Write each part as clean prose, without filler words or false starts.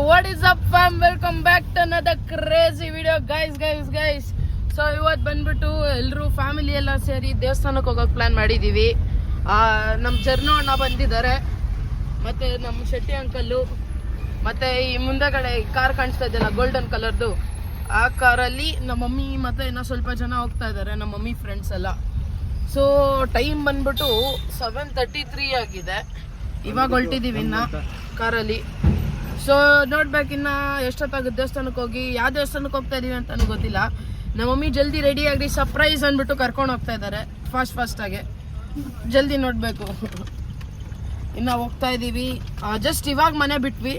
What is up fam, welcome back to another crazy video guys. So ಇವತ್ತು ಬಂದ್ಬಿಟ್ಟು ಎಲ್ಲರೂ family ಎಲ್ಲ ಸೇರಿ ದೇವಸ್ಥಾನಕ್ಕೆ ಹೋಗೋಕೆ ಪ್ಲಾನ್ ಮಾಡಿದ್ದೀವಿ. ನಮ್ಮ ಜರ್ನು ಅಣ್ಣ ಬಂದಿದ್ದಾರೆ, ಮತ್ತು ನಮ್ಮ ಶೆಟ್ಟಿ ಅಂಕಲ್ಲು, ಮತ್ತು ಈ ಮುಂದೆಗಡೆ ಕಾರ್ ಕಾಣಿಸ್ತಾ ಇದೆಯಲ್ಲ ಗೋಲ್ಡನ್ ಕಲರ್ದು, ಆ ಕಾರಲ್ಲಿ ನಮ್ಮ ಮಮ್ಮಿ ಮತ್ತು ಇನ್ನೂ ಸ್ವಲ್ಪ ಜನ ಹೋಗ್ತಾ ಇದ್ದಾರೆ, ನಮ್ಮ ಮಮ್ಮಿ ಫ್ರೆಂಡ್ಸ್ ಎಲ್ಲ. ಸೊ ಟೈಮ್ ಬಂದ್ಬಿಟ್ಟು 7:33 ಆಗಿದೆ. ಇವಾಗ ಹೊಲ್ಟಿದ್ದೀವಿ ಇನ್ನು ಕಾರಲ್ಲಿ. ಸೊ ನೋಡ್ಬೇಕಿನ್ನ ಎಷ್ಟೊತ್ತಾಗುತ್ತೆ ದೇವಸ್ಥಾನಕ್ಕೆ ಹೋಗಿ. ಯಾವ ದೇವಸ್ಥಾನಕ್ಕೆ ಹೋಗ್ತಾ ಇದೀವಿ ಅಂತಲೂ ಗೊತ್ತಿಲ್ಲ. ನಮ್ಮ ಮಮ್ಮಿ ಜಲ್ದಿ ರೆಡಿ ಆಗಿ ಸರ್ಪ್ರೈಸ್ ಅಂದ್ಬಿಟ್ಟು ಕರ್ಕೊಂಡು ಹೋಗ್ತಾ ಇದ್ದಾರೆ ಫಾಸ್ಟಾಗೆ. ಜಲ್ದಿ ನೋಡಬೇಕು. ಇನ್ನು ಹೋಗ್ತಾ ಇದ್ದೀವಿ, ಜಸ್ಟ್ ಇವಾಗ ಮನೆ ಬಿಟ್ವಿ.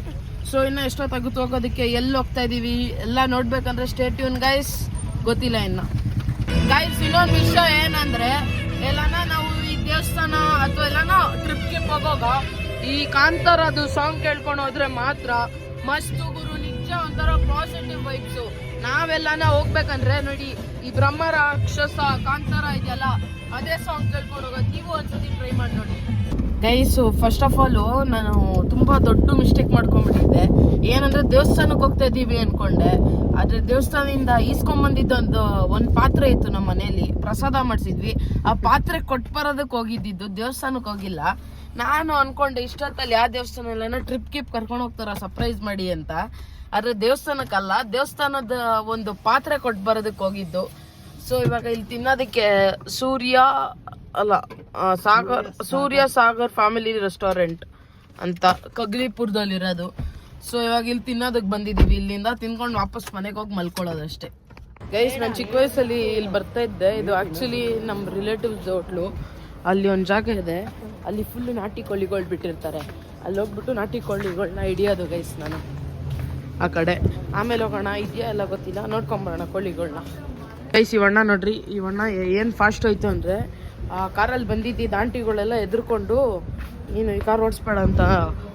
ಸೊ ಇನ್ನು ಎಷ್ಟೊತ್ತಾಗುತ್ತೆ ಹೋಗೋದಕ್ಕೆ, ಎಲ್ಲಿ ಹೋಗ್ತಾ ಇದ್ದೀವಿ ಎಲ್ಲ ನೋಡ್ಬೇಕಂದ್ರೆ ಸ್ಟೇ ಟ್ಯೂನ್ ಗೈಸ್. ಗೊತ್ತಿಲ್ಲ ಇನ್ನು ಗೈಸ್. ಇನ್ನೊಂದು ವಿಷಯ ಏನಂದರೆ, ಎಲ್ಲಾನ ನಾವು ಈ ದೇವಸ್ಥಾನ ಅಥವಾ ಎಲ್ಲಾನ ಟ್ರಿಪ್ಗೆ ಹೋಗೋಗ ಈ ಕಾಂತಾರದು ಸಾಂಗ್ ಕೇಳ್ಕೊಂಡು ಹೋದ್ರೆ ಮಾತ್ರ ಮಸ್ತ್ ಗುರು. ನಿಜ ಒಂಥರ ಪಾಸಿಟಿವ್ ವೈಬ್ಸು. ನಾವೆಲ್ಲಾನ ಹೋಗ್ಬೇಕಂದ್ರೆ ನೋಡಿ, ಈ ಬ್ರಹ್ಮ ರಾಕ್ಷಸ ಕಾಂತಾರ ಇದೆಯಲ್ಲ, ಅದೇ ಸಾಂಗ್ ಕೇಳ್ಕೊಂಡು ಹೋಗೋದು. ನೀವು ಒಂದ್ಸತಿ ಟ್ರೈ ಮಾಡಿ ನೋಡಿ ಗೈಸು. ಫಸ್ಟ್ ಆಫ್ ಆಲು ನಾನು ತುಂಬ ದೊಡ್ಡ ಮಿಸ್ಟೇಕ್ ಮಾಡ್ಕೊಂಡ್ಬಿಟ್ಟಿದ್ದೆ. ಏನಂದರೆ ದೇವಸ್ಥಾನಕ್ಕೆ ಹೋಗ್ತಾ ಇದ್ದೀವಿ ಅಂದ್ಕೊಂಡೆ, ಆದರೆ ದೇವಸ್ಥಾನದಿಂದ ಈಸ್ಕೊಂಬಂದಿದ್ದು ಒಂದು ಪಾತ್ರೆ ಇತ್ತು ನಮ್ಮ ಮನೇಲಿ, ಪ್ರಸಾದ ಮಾಡಿಸಿದ್ವಿ. ಆ ಪಾತ್ರೆ ಕೊಟ್ಟು ಬರೋದಕ್ಕೆ ಹೋಗಿದ್ದಿದ್ದು, ದೇವಸ್ಥಾನಕ್ಕೆ ಹೋಗಿಲ್ಲ. ನಾನು ಅಂದ್ಕೊಂಡೆ ಇಷ್ಟೊತ್ತಲ್ಲಿ ಯಾವ ದೇವಸ್ಥಾನ ಇಲ್ಲ, ಟ್ರಿಪ್ ಕರ್ಕೊಂಡು ಹೋಗ್ತಾರ ಸರ್ಪ್ರೈಸ್ ಮಾಡಿ ಅಂತ. ಆದರೆ ದೇವಸ್ಥಾನಕ್ಕಲ್ಲ, ದೇವಸ್ಥಾನದ ಒಂದು ಪಾತ್ರೆ ಕೊಟ್ಟು ಬರೋದಕ್ಕೆ ಹೋಗಿದ್ದು. ಸೊ ಇವಾಗ ಇಲ್ಲಿ ತಿನ್ನೋದಕ್ಕೆ ಸೂರ್ಯ ಸಾಗರ್ ಫ್ಯಾಮಿಲಿ ರೆಸ್ಟೋರೆಂಟ್ ಅಂತ ಕಗ್ಲಿಪುರದಲ್ಲಿರೋದು. ಸೊ ಇವಾಗ ಇಲ್ಲಿ ತಿನ್ನೋದಕ್ಕೆ ಬಂದಿದ್ದೀವಿ. ಇಲ್ಲಿಂದ ತಿನ್ಕೊಂಡು ವಾಪಸ್ ಮನೆಗೆ ಹೋಗಿ ಮಲ್ಕೊಳ್ಳೋದಷ್ಟೇ ಗೈಸ್. ನಾನು ಚಿಕ್ಕ ವಯಸ್ಸಲ್ಲಿ ಇಲ್ಲಿ ಬರ್ತಾ ಇದ್ದೆ. ಇದು ಆ್ಯಕ್ಚುಲಿ ನಮ್ಮ ರಿಲೇಟಿವ್ಸ್ ಹೋಟ್ಲು. ಅಲ್ಲಿ ಒಂದು ಜಾಗ ಇದೆ, ಅಲ್ಲಿ ಫುಲ್ಲು ನಾಟಿ ಕೋಳಿಗಳು ಬಿಟ್ಟಿರ್ತಾರೆ. ಅಲ್ಲಿ ಹೋಗ್ಬಿಟ್ಟು ನಾಟಿ ಕೋಳಿಗಳನ್ನ ಹಿಡಿಯೋದು ಗೈಸ್ ನಾನು ಆ ಕಡೆ. ಆಮೇಲೆ ಹೋಗೋಣ, ಇದೆಯಾ ಎಲ್ಲ ಗೊತ್ತಿಲ್ಲ, ನೋಡ್ಕೊಂಬರೋಣ ಕೋಳಿಗಳನ್ನ ಗೈಸ್. ಇವಣ್ಣ ನೋಡ್ರಿ, ಇವಣ್ಣ ಏನು ಫಾಸ್ಟ್ ಹೋಯ್ತು ಅಂದರೆ, ಆ ಕಾರಲ್ಲಿ ಬಂದಿದ್ದ ಆಂಟಿಗಳೆಲ್ಲ ಎದುರ್ಕೊಂಡು ನೀನು ಈ ಕಾರ್ ಓಡಿಸ್ಬೇಡ ಅಂತ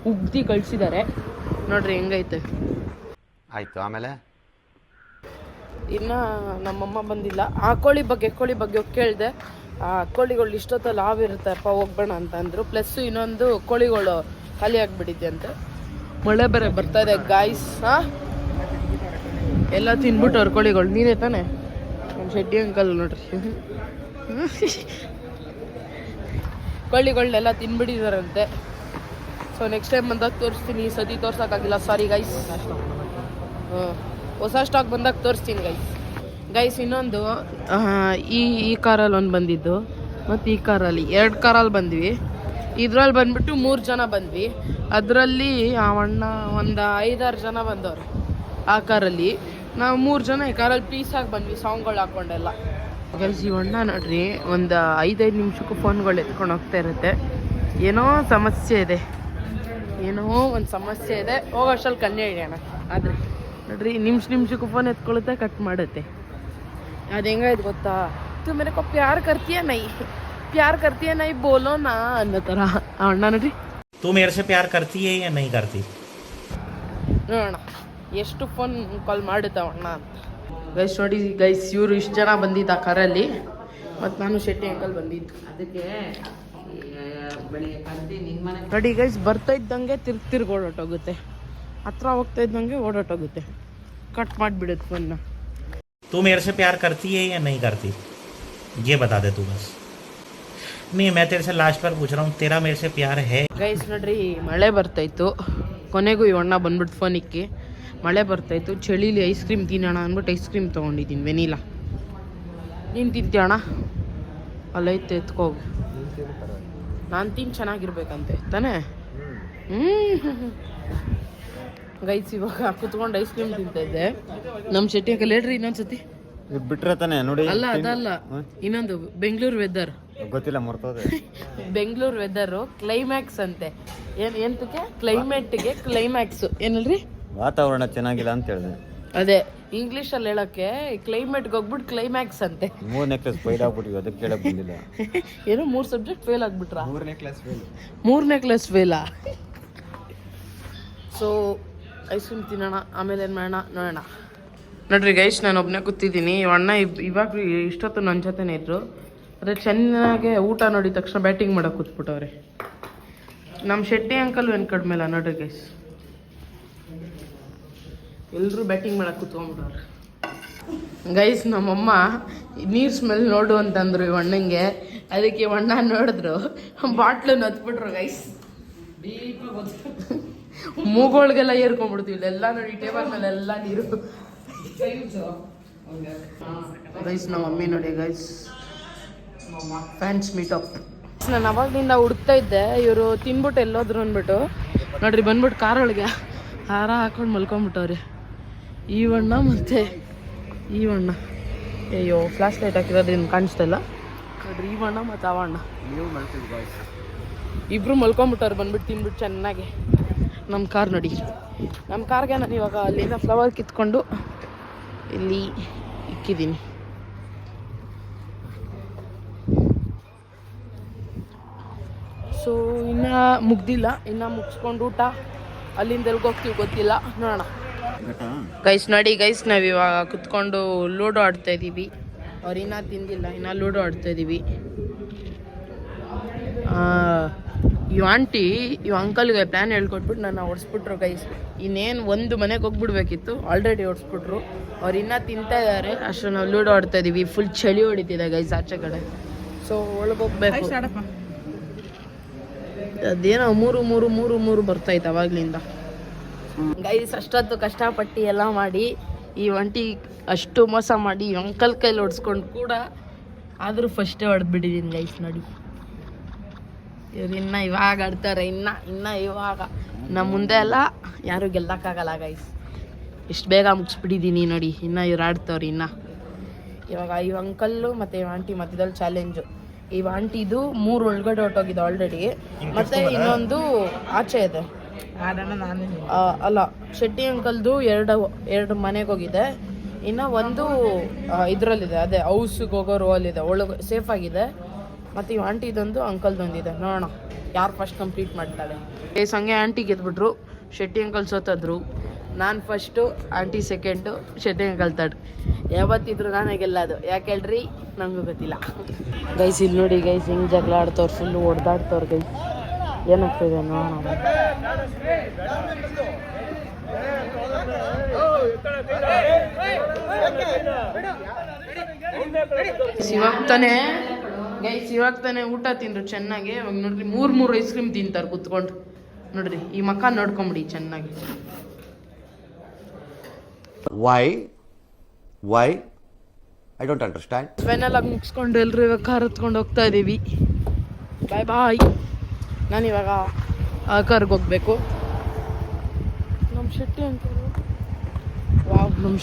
ಉಗ್ದಿ ಕಳಿಸಿದ್ದಾರೆ. ನೋಡ್ರಿ ಹೆಂಗೈತೆ. ಆಯಿತು. ಆಮೇಲೆ ಇನ್ನು ನಮ್ಮಮ್ಮ ಬಂದಿಲ್ಲ. ಆ ಕೋಳಿ ಬಗ್ಗೆ ಕೇಳಿದೆ. ಆ ಕೋಳಿಗಳು ಇಷ್ಟೊತ್ತಲ್ಲಿ ಹಾವಿರುತ್ತಪ್ಪ, ಹೋಗ್ಬೇಡ ಅಂತ ಅಂದರು. ಪ್ಲಸ್ಸು ಇನ್ನೊಂದು ಕೋಳಿಗಳು ಖಾಲಿ ಆಗಿಬಿಟ್ಟಿದೆ ಅಂತೆ. ಮಳೆ ಬೇರೆ ಬರ್ತಾ ಇದೆ ಗಾಯ್ಸ್. ಎಲ್ಲ ತಿನ್ಬಿಟ್ಟು ಅವ್ರ ಕೋಳಿಗಳು. ನೀನೇ ತಾನೆ ನಮ್ಮ ಶೆಟ್ಟಿ ಅಂಕಲ್ ನೋಡ್ರಿ, ಕೋಳಿಗಳನ್ನೆಲ್ಲ ತಿನ್ಬಿಟ್ಟಿದಾರಂತೆ. ಸೊ ನೆಕ್ಸ್ಟ್ ಟೈಮ್ ಬಂದಾಗ ತೋರಿಸ್ತೀನಿ. ಈ ಸತಿ ತೋರ್ಸೋಕ್ಕಾಗಿಲ್ಲ, ಸಾರಿ ಗೈಸ್. ಹೊಸ ಸ್ಟಾಕ್ ಬಂದಾಗ ತೋರಿಸ್ತೀನಿ ಗೈಸ್. ಇನ್ನೊಂದು ಈ ಕಾರಲ್ಲಿ ಒಂದು ಬಂದಿದ್ದು, ಮತ್ತು ಈ ಕಾರಲ್ಲಿ 2 ಕಾರಲ್ಲಿ ಬಂದ್ವಿ. ಇದ್ರಲ್ಲಿ ಬಂದ್ಬಿಟ್ಟು 3 ಜನ ಬಂದ್ವಿ. ಅದರಲ್ಲಿ ಅಣ್ಣ ಒಂದು 5-6 ಜನ ಬಂದವರು ಆ ಕಾರಲ್ಲಿ. ನಾವು 3 ಜನ ಈ ಕಾರಲ್ಲಿ ಪೀಸಾಗಿ ಬಂದ್ವಿ, ಸಾಂಗ್ಗಳು ಹಾಕ್ಕೊಂಡೆಲ್ಲ ಗೈಸ್. ಈ ಅಣ್ಣ ನೋಡ್ರಿ, ಒಂದು 5-5 ನಿಮಿಷಕ್ಕೂ ಫೋನ್ಗಳು ಎತ್ಕೊಂಡು ಹೋಗ್ತಾ ಇರುತ್ತೆ. ಏನೋ ಒಂದು ಸಮಸ್ಯೆ ಇದೆ. ಹೋಗೋಷ್ಟಲ್ಲಿ ಕಣ್ಣೆ ಹಿಡಿಯೋಣ. ಆದರೆ ನೋಡ್ರಿ, ನಿಮಿಷಕ್ಕೂ ಫೋನ್ ಎತ್ಕೊಳುತ್ತೆ, ಕಟ್ ಮಾಡುತ್ತೆ. ಅದು ಹೆಂಗಾಯ್ತು ಗೊತ್ತಾ, ತು ಮೇರೆ ಕೋ ಪ್ಯಾರ್ ಕರ್ತೀಯ ನೈ ಬೋಲೋ ನಾ ಅನ್ನೋ ಥರ ಅಣ್ಣ ನೋಡ್ರಿ. तू मेरे से प्यार करती है या नहीं करती? ನೋಡೋಣ ಎಷ್ಟು ಫೋನ್ ಕಾಲ್ ಮಾಡುತ್ತಾವ ಅಣ್ಣ ಅಂತ ಗೈಸ್. ನೋಡಿ ಗೈಸ್, ಇವರು ಇಷ್ಟು ಜನ ಬಂದಿದ್ದ ಆ ಕಾರಲ್ಲಿ, ಮತ್ತು ನಾನು ಶೆಟ್ಟಿ ಅಂಕಲ್ ಬಂದಿದ್ದು. ಅದಕ್ಕೆ ನೋಡಿ ಗೈಸ್, ಬರ್ತಾ ಇದ್ದಂಗೆ ತಿರ್ಗಿ ಓಡಾಟೋಗುತ್ತೆ, ಹತ್ರ ಹೋಗ್ತಾ ಇದ್ದಂಗೆ ಓಡಾಟೋಗುತ್ತೆ, ಕಟ್ ಮಾಡಿಬಿಡುತ್ತೆ ಫೋನ್ನ. तू मेरे से प्यार करती है या नहीं करती, ये बता दे तू बस. नहीं, मैं तेरे से लास्ट बार पूछ रहा हूँ, तेरा मेरे से प्यार है? ಗೈಸ್ ನೋಡ್ರಿ, ಮಳೆ ಬರ್ತಾಯಿತ್ತು. ಕೊನೆಗೂ ಈ ಅಣ್ಣ ಬಂದ್ಬಿಟ್ಟು ಫೋನ್ ಇಕ್ಕಿ. ಮಳೆ ಬರ್ತಾಯಿತ್ತು, ಚಳಿಲಿ ಐಸ್ ಕ್ರೀಮ್ ತಿನ್ನೋಣ ಅಂದ್ಬಿಟ್ಟು ಐಸ್ ಕ್ರೀಮ್ ತೊಗೊಂಡಿದ್ದೀನಿ, ವೆನಿಲಾ. ನೀನು ತಿಂತೀಯ ಅಣ್ಣ? ಅಲ್ಲೈತೆ, ಎತ್ಕೋಗು. ನಾನು ತಿಂದು ಚೆನ್ನಾಗಿರ್ಬೇಕಂತೆ ತಾನೇ. ಗೈಸ್ ಇವಾಗ ಕುತ್ಕೊಂಡು ಐಸ್ ಕ್ರೀಮ್ ತಿಂತಿದ್ದೆ. ನಮ್ಮ ಶೆಟ್ಟಿ ಅಂಕಲ್ ಹೇಳ್ರಿ ಇನ್ನೊಂದ್ಸತಿ ಬಿಟ್ರೆ ತಾನೆ ನೋಡಿ. ಅಲ್ಲ ಅದಲ್ಲ, ಇನ್ನೊಂದು ಬೆಂಗಳೂರು ವೆದರ್ ಗೊತ್ತಿಲ್ಲ, ಮರ್ತೋದೆ. ಬೆಂಗಳೂರು ವೆದರು ಕ್ಲೈಮ್ಯಾಕ್ಸ್ ಅಂತೆ. ಎಂತಕ್ಕೆ? ಕ್ಲೈಮೇಟ್ಗೆ ಕ್ಲೈಮ್ಯಾಕ್ಸ್ ಏನಲ್ರಿ? ವಾತಾವರಣ ಚೆನ್ನಾಗಿಲ್ಲ ಅಂತ ಹೇಳಿದೆ. ಅದೇ ಇಂಗ್ಲೀಷಲ್ಲಿ ಹೇಳೋಕ್ಕೆ ಕ್ಲೈಮೇಟ್ಗೆ ಹೋಗ್ಬಿಟ್ಟು ಕ್ಲೈಮ್ಯಾಕ್ಸ್ ಅಂತೆ. 3ನೇ ಕ್ಲಾಸ್ ಫೇಲ್ ಆಗ್ಬಿಟ್ಟಿವಿ, ಅದಕ್ಕೆ ಕೇಳಕ್ ಬಂದಿಲ್ಲ. ಏನೋ 3 ಸಬ್ಜೆಕ್ಟ್ ಫೇಲ್ ಆಗ್ಬಿಟ್ರಾ? 3ನೇ ಕ್ಲಾಸ್ ಫೇಲಾ? ಸೊ ಐಸ್ ಕ್ರೀಮ್ ತಿನ್ನೋಣ, ಆಮೇಲೆ ಏನು ಮಾಡೋಣ ನೋಡೋಣ. ನೋಡ್ರಿ ಗೈಸ್, ನಾನು ಒಬ್ಬನೇ ಕೂತಿದ್ದೀನಿ. ಅಣ್ಣ ಇವಾಗ ಇಷ್ಟೊತ್ತು ನನ್ನ ಜೊತೆನೇ ಇದ್ರು. ಅದೇ ಚೆನ್ನಾಗೆ ಊಟ ನೋಡಿದ ತಕ್ಷಣ ಬ್ಯಾಟಿಂಗ್ ಮಾಡೋಕೆ ಕೂತ್ಬಿಟ್ಟವ್ರೆ. ನಮ್ಮ ಶೆಟ್ಟಿ ಅಂಕಲ್ ಏನು ಕಡಿಮೆ ಇಲ್ಲ ನೋಡ್ರಿ ಗೈಸ್. ಎಲ್ಲರೂ ಬ್ಯಾಟಿಂಗ್ ಮಾಡಕ್ಕೆ ಕೂತ್ಕೊಂಡ್ಬಿಟ್ಟವ್ರೆ ಗೈಸ್. ನಮ್ಮಮ್ಮ ನೀರು ಸ್ಮೆಲ್ ನೋಡು ಅಂತಂದ್ರು ಈ ಅಣ್ಣಂಗೆ. ಅದಕ್ಕೆ ಅಣ್ಣ ನೋಡಿದ್ರು ಬಾಟ್ಲು ನತ್ಬಿಟ್ರು ಗೈಸ್. ಮೂಗೊಳಗೆಲ್ಲ ಏರ್ಕೊಂಡ್ಬಿಡ್ತೀವಿ ಇಲ್ಲೆಲ್ಲ ನೋಡಿ ಟೇಬಲ್ ಮೇಲೆ ಎಲ್ಲ ನೀರು ಗೈಸ್. ನಮ್ಮ ಮಮ್ಮಿ ನೋಡಿ ಗೈಸ್ ಫ್ಯಾನ್ಸ್ ಮೀಟಪ್. ನಾನು ಅವಾಗ್ಲಿಂದ ಹುಡುಕ್ತಾ ಇದ್ದೆ, ಇವರು ತಿನ್ಬಿಟ್ಟು ಎಲ್ಲೋದ್ರು ಅಂದ್ಬಿಟ್ಟು ನೋಡ್ರಿ ಬಂದ್ಬಿಟ್ಟು ಕಾರೊಳಗೆ ಹಾರ ಹಾಕೊಂಡು ಮಲ್ಕೊಂಡ್ಬಿಟ್ಟವ್ರಿ ಈ ಅಣ್ಣ ಮತ್ತೆ ಈ ಅಣ್ಣ. ಅಯ್ಯೋ ಫ್ಲಾಶ್ ಲೈಟ್ ಹಾಕಿರೋದ್ರಿಂದ ಕಾಣಿಸ್ತಾ ಇಲ್ಲ ನೋಡ್ರಿ. ಈ ಅಣ್ಣ ಮತ್ತು ಆ ಅಣ್ಣ ಇಬ್ರು ಮಲ್ಕೊಂಡ್ಬಿಟ್ಟವ್ರು ಬಂದ್ಬಿಟ್ಟು ತಿನ್ಬಿಟ್ಟು ಚೆನ್ನಾಗಿ. ನಮ್ಮ ಕಾರ್ ನೋಡಿ, ನಮ್ಮ ಕಾರ್ಗೆ ನಾನು ಇವಾಗ ಅಲ್ಲಿಂದ ಫ್ಲವರ್ ಕಿತ್ಕೊಂಡು ಇಲ್ಲಿ ಇಕ್ಕಿದ್ದೀನಿ. ಸೊ ಇನ್ನೂ ಮುಗ್ದಿಲ್ಲ, ಇನ್ನು ಮುಗಿಸ್ಕೊಂಡು ಊಟ ಅಲ್ಲಿಂದ ಎಲ್ಗೆ ಹೋಗ್ತೀವಿ ಗೊತ್ತಿಲ್ಲ, ನೋಡೋಣ ಗೈಸ್. ನೋಡಿ ಗೈಸ್, ನಾವು ಇವಾಗ ಕುತ್ಕೊಂಡು ಲೂಡೋ ಆಡ್ತಾ ಇದ್ದೀವಿ. ಅವ್ರು ಇನ್ನೂ ತಿಂದಿಲ್ಲ, ಇನ್ನೂ ಲೂಡೋ ಆಡ್ತಾ ಇದ್ದೀವಿ. ಇವ್ ಆಂಟಿ ಇವ್ ಅಂಕಲ್ಗೆ ಪ್ಲ್ಯಾನ್ ಹೇಳ್ಕೊಟ್ಬಿಟ್ಟು ನನ್ನ ಓಡಿಸ್ಬಿಟ್ರು ಗೈಸ್. ಇನ್ನೇನು ಒಂದು ಮನೆಗೆ ಹೋಗ್ಬಿಡ್ಬೇಕಿತ್ತು, ಆಲ್ರೆಡಿ ಓಡಿಸ್ಬಿಟ್ರು. ಅವ್ರು ಇನ್ನೂ ತಿಂತಾ ಇದ್ದಾರೆ, ಅಷ್ಟು ನಾವು ಲೂಡೋ ಆಡ್ತಾ ಇದ್ದೀವಿ. ಫುಲ್ ಚಳಿ ಹೊಡಿತಿದೆ ಗೈಸ್ ಆಚೆ ಕಡೆ. ಸೊ ಒಳಗೆ ಹೋಗ್ಬೇಕು. ಅದೇನೋ ಮೂರು ಬರ್ತೈತೆ ಅವಾಗ್ಲಿಂದ ಗೈಸ್. ಅಷ್ಟೊತ್ತು ಕಷ್ಟಪಟ್ಟು ಎಲ್ಲ ಮಾಡಿ ಈ ಒಂಟಿ ಅಷ್ಟು ಮೋಸ ಮಾಡಿ ಅಂಕಲ್ ಕೈಲಿ ಹೊಡ್ಸ್ಕೊಂಡು ಕೂಡ ಆದರೂ ಫಸ್ಟೇ ಹೊಡೆದ್ಬಿಟ್ಟಿದ್ದೀನಿ ಗೈಸ್. ನೋಡಿ ಇವ್ರು ಇನ್ನು ಇವಾಗ ಆಡ್ತಾರೆ, ಇನ್ನು ಇವಾಗ ನಮ್ಮ ಮುಂದೆ ಎಲ್ಲ ಯಾರು ಗೆಲ್ಲಕ್ಕಾಗಲ್ಲ ಗೈಸ್. ಇಷ್ಟು ಬೇಗ ಮುಗಿಸ್ಬಿಟ್ಟಿದ್ದೀನಿ ನೋಡಿ. ಇನ್ನು ಇವ್ರು ಆಡ್ತವ್ರು. ಇವಾಗ ಈ ಅಂಕಲ್ಲು ಮತ್ತು ಈ ಆಂಟಿ ಮಧ್ಯದಲ್ಲಿ ಚಾಲೆಂಜು. ಈ ಆಂಟಿದು 3 ಒಳಗಡೆ ಹೊಟ್ಟೋಗಿದೆ ಆಲ್ರೆಡಿ, ಮತ್ತು ಇನ್ನೊಂದು ಆಚೆ ಇದೆ. ಅಲ್ಲ, ಶೆಟ್ಟಿ ಅಂಕಲ್ದು ಎರಡು ಮನೆಗೆ ಹೋಗಿದೆ, ಇನ್ನು ಒಂದು ಇದರಲ್ಲಿದೆ, ಅದೇ ಹೌಸ್ಗೆ ಹೋಗೋ ರೋಲಿದೆ, ಒಳಗೆ ಸೇಫ್ ಆಗಿದೆ. ಮತ್ತು ಈ ಆಂಟಿದೊಂದು ಅಂಕಲ್ದೊಂದಿದೆ. ನೋಡೋಣ ಯಾರು ಫಸ್ಟ್ ಕಂಪ್ಲೀಟ್ ಮಾಡ್ತಾಳೆ. ಹಂಗೆ ಆಂಟಿ ಗೆದ್ಬಿಟ್ರು, ಶೆಟ್ಟಿ ಅಂಕಲ್ ಸೋತಿದ್ರು. ನಾನು first, aunty second, Shetty uncle third. ಯಾವತ್ತಿದ್ರು ನಾನೇ ಗೆಲ್ಲೋದು, ಯಾಕೆ ಹೇಳ್ರಿ ನಂಗೂ ಗೊತ್ತಿಲ್ಲ ಗೈಸ್. ಇಲ್ಲಿ ನೋಡಿ ಗೈಸ್, ಹಿಂಗೆ ಜಗಳ ಆಡ್ತವ್ರು, ಫುಲ್ಲು ಹೊಡೆದಾಡ್ತವ್ರು ಗೈಸ್. ಏನಾಗ್ತಿದೆ ನೋಡೋಣ. ಇವಾಗ ತಾನೇ ಊಟ ತಿಂದ್ರು ಚೆನ್ನಾಗಿ. ಇವಾಗ ನೋಡ್ರಿ 3 ಐಸ್ ಕ್ರೀಮ್ ತಿಂತಾರೆ ಕುತ್ಕೊಂಡು. ನೋಡ್ರಿ ಈ ಮಕ್ಕ ನೋಡ್ಕೊಂಬಿಡಿ ಚೆನ್ನಾಗಿ. Why I don't understand. Final ಆಗಿ ಮುಗಿಸ್ಕೊಂಡು ಎಲ್ಲರೂ ಇವಾಗ ಕಾರ್ ಹತ್ಕೊಂಡು ಹೋಗ್ತಾ ಇದ್ದೀವಿ. ಬಾಯ್. ನಾನಿವಾಗ ಆ ಕಾರ್ಗೆ ಹೋಗ್ಬೇಕು. ನಮ್ಮ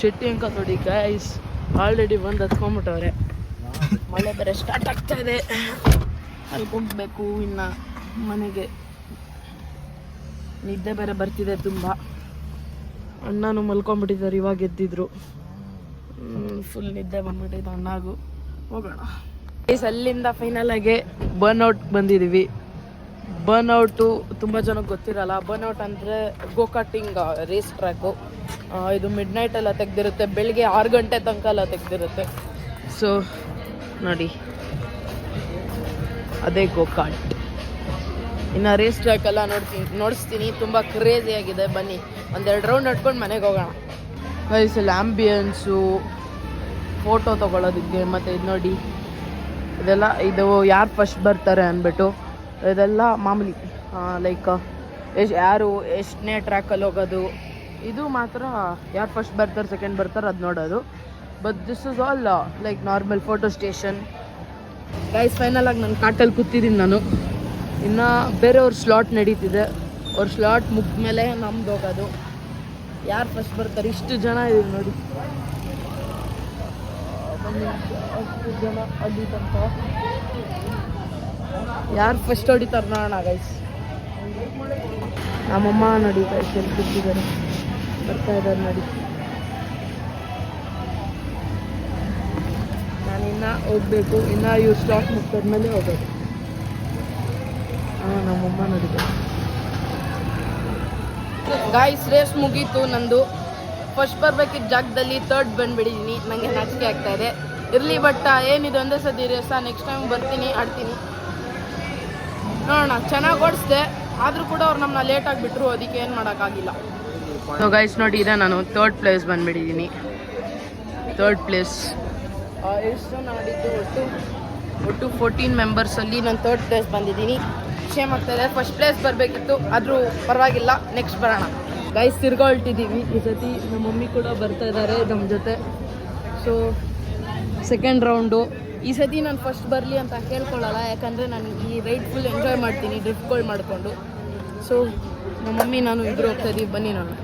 ಶೆಟ್ಟಿ ಅಂಕಲ್ ನೋಡಿ ಗೈಸ್, ಆಲ್ರೆಡಿ ಬಂದು ಹತ್ಕೊಂಡ್ಬಿಟ್ಟವ್ರೆ. ಮಳೆ ಬೇರೆ ಸ್ಟಾರ್ಟ್ ಆಗ್ತಾ ಇದೆ, ಅಲ್ಲಿಗೆ ಹೋಗ್ಬೇಕು. ಇನ್ನು ಮನೆಗೆ ನಿದ್ದೆ ಬೇರೆ ಬರ್ತಿದೆ ತುಂಬ. ಅಣ್ಣನೂ ಮಲ್ಕೊಂಡ್ಬಿಟ್ಟಿದ್ದಾರೆ, ಇವಾಗ ಎದ್ದಿದ್ರು. ಫುಲ್ ನಿದ್ದೆ ಬಂದ್ಬಿಟ್ಟಿದೆ ಅಣ್ಣಾಗು. ಹೋಗೋಣ ಗೈಸ್. ಅಲ್ಲಿಂದ ಫೈನಲ್ ಆಗಿ ಬರ್ನ್ಔಟ್ ಬಂದಿದ್ದೀವಿ. ಬರ್ನ್ಔಟು ತುಂಬ ಜನಕ್ಕೆ ಗೊತ್ತಿರಲ್ಲ. ಬರ್ನ್ಔಟ್ ಅಂದರೆ ಗೋಕಾಟಿಂಗ್ ರೇಸ್ ಟ್ರ್ಯಾಕು. ಇದು ಮಿಡ್ ನೈಟ್ ಎಲ್ಲ ತೆಗ್ದಿರುತ್ತೆ, ಬೆಳಿಗ್ಗೆ 6 ಗಂಟೆ ತನಕ ಎಲ್ಲ ತೆಗ್ದಿರುತ್ತೆ. ಸೊ ನೋಡಿ, ಅದೇ ಗೋಕಾಟ್. ಇನ್ನು ರೇಸ್ ಟ್ರ್ಯಾಕ್ ಎಲ್ಲ ನೋಡಿಸ್ತೀನಿ, ತುಂಬ ಕ್ರೇಜಿಯಾಗಿದೆ. ಬನ್ನಿ 1-2 ರೌಂಡ್ ನಡ್ಕೊಂಡು ಮನೆಗೆ ಹೋಗೋಣ ಗೈಸ್. ಇಲ್ಲಿ ಆ್ಯಂಬಿಯನ್ಸು, ಫೋಟೋ ತೊಗೊಳೋದಕ್ಕೆ, ಮತ್ತು ಇದು ನೋಡಿ ಇದೆಲ್ಲ, ಇದು ಯಾರು ಫಸ್ಟ್ ಬರ್ತಾರೆ ಅಂದ್ಬಿಟ್ಟು ಇದೆಲ್ಲ ಮಾಮೂಲಿ. ಲೈಕ್ ಯಾರು ಎಷ್ಟನೇ ಟ್ರ್ಯಾಕಲ್ಲಿ ಹೋಗೋದು, ಇದು ಮಾತ್ರ ಯಾರು ಫಸ್ಟ್ ಬರ್ತಾರೆ ಸೆಕೆಂಡ್ ಬರ್ತಾರೆ ಅದು ನೋಡೋದು. But this is all like normal photo station guys. Final ಆಗಿ ನಾನು ಕಾಟಲ್ಲಿ ಕೂತಿದ್ದೀನಿ ನಾನು. ಇನ್ನು ಬೇರೆಯವ್ರ ಸ್ಲಾಟ್ ನಡೀತಿದೆ, ಅವ್ರ ಸ್ಲಾಟ್ ಮುಗಿದ ಮೇಲೆ ನಮ್ದು ಹೋಗೋದು. ಯಾರು ಫಸ್ಟ್ ಬರ್ತಾರೆ, ಇಷ್ಟು ಜನ ಇದೀವಿ ನೋಡಿ, ಅಷ್ಟು ಜನ ಅಲ್ಲಿ ತನಕ. ಯಾರು ಫಸ್ಟ್ ಹೊಡಿತಾರೆ ನೋಡೋಣ ಗೈಸ್. ನಮ್ಮಮ್ಮ ನೋಡಿ ಗೈಸ್ ಎಲ್ಲಿ ಕೂತಿದ್ದಾರೆ, ಬರ್ತಾ ಇದ್ದಾರೆ ನೋಡಿ. ನಾನಿನ್ನು ಹೋಗ್ಬೇಕು, ಇನ್ನು ಇವ್ರು ಸ್ಟಾಪ್ ಮುಗ್ದಾದ್ಮೇಲೆ ಹೋಗೋದು. ನಮ್ಮಮ್ಮ ನೋಡಿದೆ ಗಾಯ್ಸ್. ರೇಸ್ ಮುಗೀತು ನಂದು. ಫಸ್ಟ್ ಬರ್ಬೇಕಿದ್ದ ಜಾಗದಲ್ಲಿ 3rd ಬಂದುಬಿಟ್ಟಿದ್ದೀನಿ. ನನಗೆ ನಾಚಿಕೆ ಆಗ್ತಾ ಇದೆ. ಇರಲಿ, ಬಟ್ ಏನಿದೆ ಒಂದೇ ಸತಿ ರೇಸ. ನೆಕ್ಸ್ಟ್ ಟೈಮ್ ಬರ್ತೀನಿ, ಆಡ್ತೀನಿ. ನೋಡೋಣ. ಚೆನ್ನಾಗಿ ಓಡಿಸ್ದೆ, ಆದರೂ ಕೂಡ ಅವ್ರು ನಮ್ಮನ್ನ ಲೇಟಾಗಿ ಬಿಟ್ಟರು, ಅದಕ್ಕೆ ಏನು ಮಾಡೋಕ್ಕಾಗಿಲ್ಲ. ಸೊ ಗೈಸ್ ನೋಡಿ ಇದೆ ನಾನು ಥರ್ಡ್ ಪ್ಲೇಸ್ ಬಂದುಬಿಟ್ಟಿದ್ದೀನಿ. ಥರ್ಡ್ ಪ್ಲೇಸ್ ಎಷ್ಟು ನಾಡಿದ್ದು ಒಟ್ಟು 14 ಮೆಂಬರ್ಸಲ್ಲಿ ನಾನು ಥರ್ಡ್ ಪ್ಲೇಸ್ ಬಂದಿದ್ದೀನಿ. ಶೇಮ್ ಆಗ್ತಾಯಿದೆ, ಫಸ್ಟ್ ಪ್ಲೇಸ್ ಬರಬೇಕಿತ್ತು, ಆದರೂ ಪರವಾಗಿಲ್ಲ, ನೆಕ್ಸ್ಟ್ ಬರೋಣ. ಗೈಸ್ ತಿರ್ಗಾ ಹೊಲ್ಟಿದ್ದೀವಿ ಈ ಸತಿ. ನಮ್ಮ ಮಮ್ಮಿ ಕೂಡ ಬರ್ತಾ ಇದ್ದಾರೆ ನಮ್ಮ ಜೊತೆ. ಸೊ ಸೆಕೆಂಡ್ ರೌಂಡು ಈ ಸತಿ ನಾನು ಫಸ್ಟ್ ಬರಲಿ ಅಂತ ಕೇಳ್ಕೊಳ್ಳಲ್ಲ, ಯಾಕಂದರೆ ನಾನು ಈ ರೈಡ್ ಫುಲ್ ಎಂಜಾಯ್ ಮಾಡ್ತೀನಿ ಡ್ರಿಫ್ಟ್ಗಳು ಮಾಡಿಕೊಂಡು. ಸೊ ನಮ್ಮ ಮಮ್ಮಿ ನಾನು ಇಬ್ಬರು ಹೋಗ್ತಾ ಇದ್ದೀವಿ, ಬನ್ನಿ ನಾನು.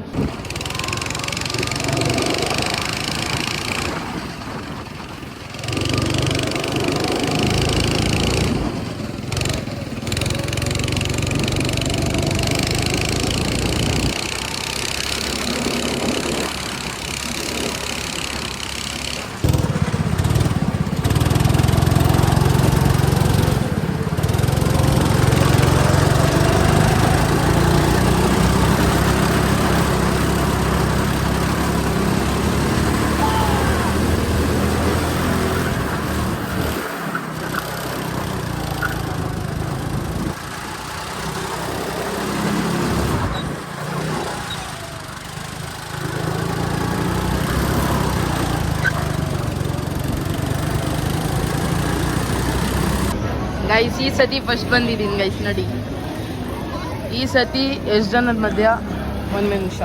ಗೈಸ್ ಈ ಸತಿ ಫಸ್ಟ್ ಬಂದಿದ್ದೀನಿ ಗೈಸ್ ನೋಡಿ. ಈ ಸತಿ ಎಷ್ಟು ಜನದ ಮಧ್ಯ 1 ನಿಮಿಷ.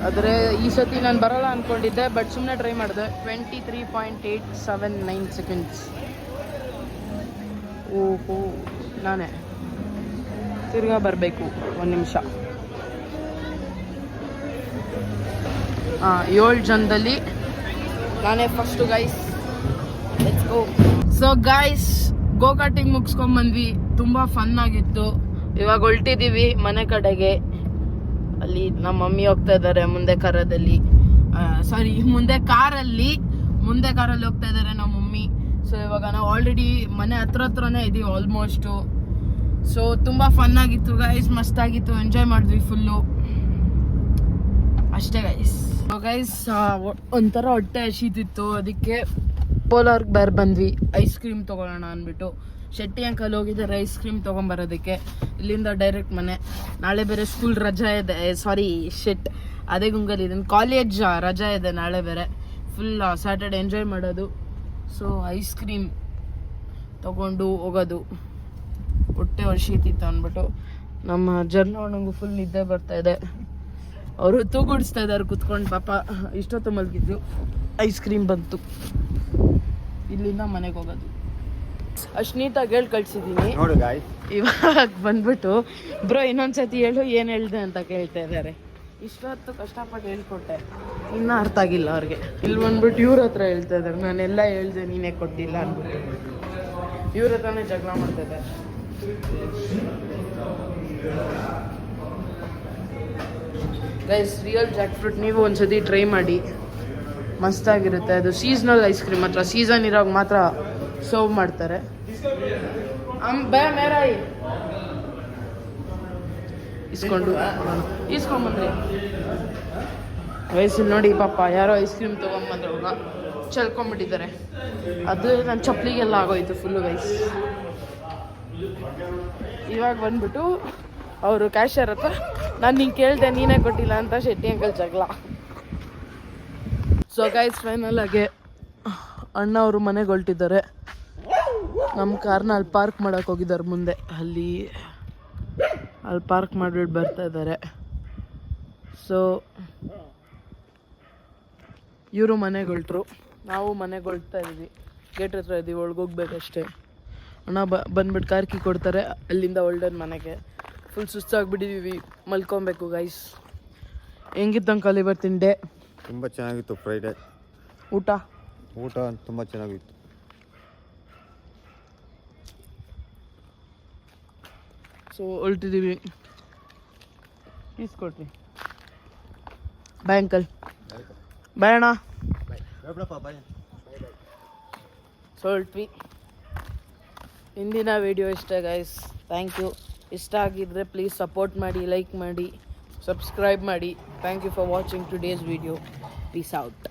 ಆದರೆ ಈ ಸತಿ ನಾನು ಬರೋಲ್ಲ ಅಂದ್ಕೊಂಡಿದ್ದೆ, ಬಟ್ ಸುಮ್ಮನೆ ಟ್ರೈ ಮಾಡಿದೆ. 23.879 ಸೆಕೆಂಡ್ಸ್. ಓಹೋ, ನಾನೇ ತಿರ್ಗಾ ಬರಬೇಕು 1 ನಿಮಿಷ. 7 ಜನದಲ್ಲಿ ನಾನೇ first guys. Let's go. So guys go karting ಮುಗಿಸ್ಕೊಂಡ್ಬಂದ್ವಿ, ತುಂಬ ಫನ್ ಆಗಿತ್ತು. ಇವಾಗ ಹೊಲ್ಟಿದ್ದೀವಿ ಮನೆ ಕಡೆಗೆ. ಅಲ್ಲಿ ನಮ್ಮ ಮಮ್ಮಿ ಹೋಗ್ತಾ ಇದ್ದಾರೆ ಮುಂದೆ ಕಾರಲ್ಲಿ ಹೋಗ್ತಾ ಇದ್ದಾರೆ ನಮ್ಮ ಮಮ್ಮಿ. ಸೊ ಇವಾಗ ನಾವು ಆಲ್ರೆಡಿ ಮನೆ ಹತ್ರನೇ ಇದ್ದೀವಿ ಆಲ್ಮೋಸ್ಟು. ಸೊ ತುಂಬ ಫನ್ ಆಗಿತ್ತು ಗೈಸ್, ಮಸ್ತಾಗಿತ್ತು, ಎಂಜಾಯ್ ಮಾಡಿದ್ವಿ ಫುಲ್ಲು. ಅಷ್ಟೇ ಗೈಸ್. ಒಂಥರ ಹೊಟ್ಟೆ ಹಸಿತಿತ್ತು, ಅದಕ್ಕೆ ಪೋಲಾರ್ಗೆ ಬಂದ್ವಿ ಐಸ್ ಕ್ರೀಮ್ ತೊಗೊಳ್ಳೋಣ ಅಂದ್ಬಿಟ್ಟು. ಶೆಟ್ಟಿ ಅಂಕಲ್ ಹೋಗಿದ್ದಾರೆ ಐಸ್ ಕ್ರೀಮ್ ತೊಗೊಂಬರೋದಕ್ಕೆ. ಇಲ್ಲಿಂದ ಡೈರೆಕ್ಟ್ ಮನೆ. ನಾಳೆ ಬೇರೆ ಸ್ಕೂಲ್ ರಜಾ ಇದೆ, ಅದೇ ಗುಂಗಲ್ಲಿದ್ದೀನಿ, ಕಾಲೇಜ್ ರಜಾ ಇದೆ ನಾಳೆ ಬೇರೆ. ಫುಲ್ ಸ್ಯಾಟರ್ಡೆ ಎಂಜಾಯ್ ಮಾಡೋದು. ಸೊ ಐಸ್ ಕ್ರೀಮ್ ತೊಗೊಂಡು ಹೋಗೋದು. ಹೊಟ್ಟೆ ಹಸಿತಿತ್ತು ಅಂದ್ಬಿಟ್ಟು ನಮ್ಮ ಜರ್ನವಣ್ಣಂಗೂ ಫುಲ್ ನಿದ್ದೆ ಬರ್ತಾಯಿದೆ. ಅವರು ತೂಗುಡಿಸ್ತಾ ಇದ್ದಾರೆ ಕುತ್ಕೊಂಡು, ಪಾಪ ಇಷ್ಟೊತ್ತು ಮಲಗಿದ್ದು. ಐಸ್ ಕ್ರೀಮ್ ಬಂತು, ಇಲ್ಲಿಂದ ಮನೆಗೆ ಹೋಗೋದು. ಅಷ್ಟು ನೀಟಾಗಿ ಹೇಳಿ ಕಳ್ಸಿದ್ದೀನಿ. ನೋಡಿ ಗಾಯ್ಸ್, ಇವಾಗ ಬಂದ್ಬಿಟ್ಟು ಬ್ರೋ ಇನ್ನೊಂದ್ಸತಿ ಹೇಳು ಏನು ಹೇಳ್ದೆ ಅಂತ ಕೇಳ್ತಾ ಇದ್ದಾರೆ. ಇಷ್ಟೊತ್ತು ಕಷ್ಟಪಟ್ಟು ಹೇಳ್ಕೊಟ್ಟೆ, ಇನ್ನೂ ಅರ್ಥ ಆಗಿಲ್ಲ ಅವ್ರಿಗೆ. ಇಲ್ಲಿ ಬಂದ್ಬಿಟ್ಟು ಇವ್ರ ಹತ್ರ ಹೇಳ್ತಾ ಇದ್ದಾರೆ, ನಾನೆಲ್ಲ ಹೇಳ್ದೆ ನೀನೇ ಕೊಟ್ಟಿಲ್ಲ ಅಂದ್ಬಿಟ್ಟು. ಇವ್ರ ಹತ್ರನೇ ಜಗಳ ಮಾಡ್ತಾ ಇದ್ದಾರೆ. ಗೈಸ್ ರಿಯಲ್ ಜಾಕ್ ಫ್ರೂಟ್ ನೀವು ಒಂದ್ಸತಿ ಟ್ರೈ ಮಾಡಿ, ಮಸ್ತಾಗಿರುತ್ತೆ. ಅದು ಸೀಸ್ನಲ್ ಐಸ್ ಕ್ರೀಮ್ ಮಾತ್ರ, ಸೀಸನ್ ಇರೋವಾಗ ಮಾತ್ರ ಸರ್ವ್ ಮಾಡ್ತಾರೆ. ಇಸ್ಕೊಂಬಂದ್ರಿ ವಯಸ್ಸಲ್ಲಿ ನೋಡಿ ಪಾಪ ಯಾರೋ ಐಸ್ ಕ್ರೀಮ್ ತೊಗೊಂಬಂದ್ರವಾಗ ಚಲ್ಕೊಂಬಿಟ್ಟಿದ್ದಾರೆ. ಅದು ನನ್ನ ಚಪ್ಪಲಿಗೆಲ್ಲ ಆಗೋಯ್ತು ಫುಲ್ಲು ಗೈಸ್. ಇವಾಗ ಬಂದ್ಬಿಟ್ಟು ಅವರು ಕ್ಯಾಶಿಯರ್ ಹತ್ರ ನಾನು ನಿಂಗೆ ಕೇಳಿದೆ ನೀನೇ ಕೊಟ್ಟಿಲ್ಲ ಅಂತ ಶೆಟ್ಟಿ ಅಂಕಲ್ ಜಗಳ. ಸೊ ಗೈಸ್ ಫೈನಲ್ ಆಗಿ ಅಣ್ಣ ಅವರು ಮನೆಗೆ ಹೊಲ್ಟಿದ್ದಾರೆ. ನಮ್ಮ ಕಾರ್ನ ಅಲ್ಲಿ ಪಾರ್ಕ್ ಮಾಡೋಕೆ ಹೋಗಿದ್ದಾರೆ ಮುಂದೆ. ಅಲ್ಲಿ ಪಾರ್ಕ್ ಮಾಡಿಬಿಟ್ಟು ಬರ್ತಾ ಇದ್ದಾರೆ. ಸೊ ಇವರು ಮನೆಗೆ ಹೊಲ್ಟ್ರು, ನಾವು ಮನೆಗೆ ಹೊಲ್ತಾ ಇದ್ದೀವಿ. ಗೇಟ್ ಹತ್ರ ಇದ್ದೀವಿ, ಒಳಗೋಗ್ಬೇಕಷ್ಟೇ. ಅಣ್ಣ ಬಂದ್ಬಿಟ್ಟು ಕಾರ್ ಕೀ ಕೊಡ್ತಾರೆ, ಅಲ್ಲಿಂದ ಹೊಲ್ಡೋದು ಮನೆಗೆ. ಫುಲ್ ಸುಸ್ತಾಗ್ಬಿಟ್ಟಿದ್ದೀವಿ, ಮಲ್ಕೊಬೇಕು ಗೈಸ್. ಹೆಂಗಿತ್ತು ಅಂಕಲ್ ಇವತ್ತಿನ ಡೇ? ತುಂಬ ಚೆನ್ನಾಗಿತ್ತು. ಫ್ರೈಡೇ ಊಟ ತುಂಬ ಚೆನ್ನಾಗಿತ್ತು. ಸೊ ಹೊಲ್ಟಿದ್ದೀವಿ, ಇಸ್ಕೊಟ್ರಿ. ಬಾಯ್ ಅಂಕಲ್. ಬಾಯ್ ಅಣ್ಣ. ಸೊ ಹೊಲ್ಟ್ವಿ. ಇಂದಿನ ವಿಡಿಯೋ ಇಷ್ಟ ಗೈಸ್, ಥ್ಯಾಂಕ್ ಯು. ಇಷ್ಟ ಆಗಿದ್ದರೆ ಪ್ಲೀಸ್ ಸಪೋರ್ಟ್ ಮಾಡಿ, ಲೈಕ್ ಮಾಡಿ, ಸಬ್ಸ್ಕ್ರೈಬ್ ಮಾಡಿ. Thank you for watching today's video. Peace out.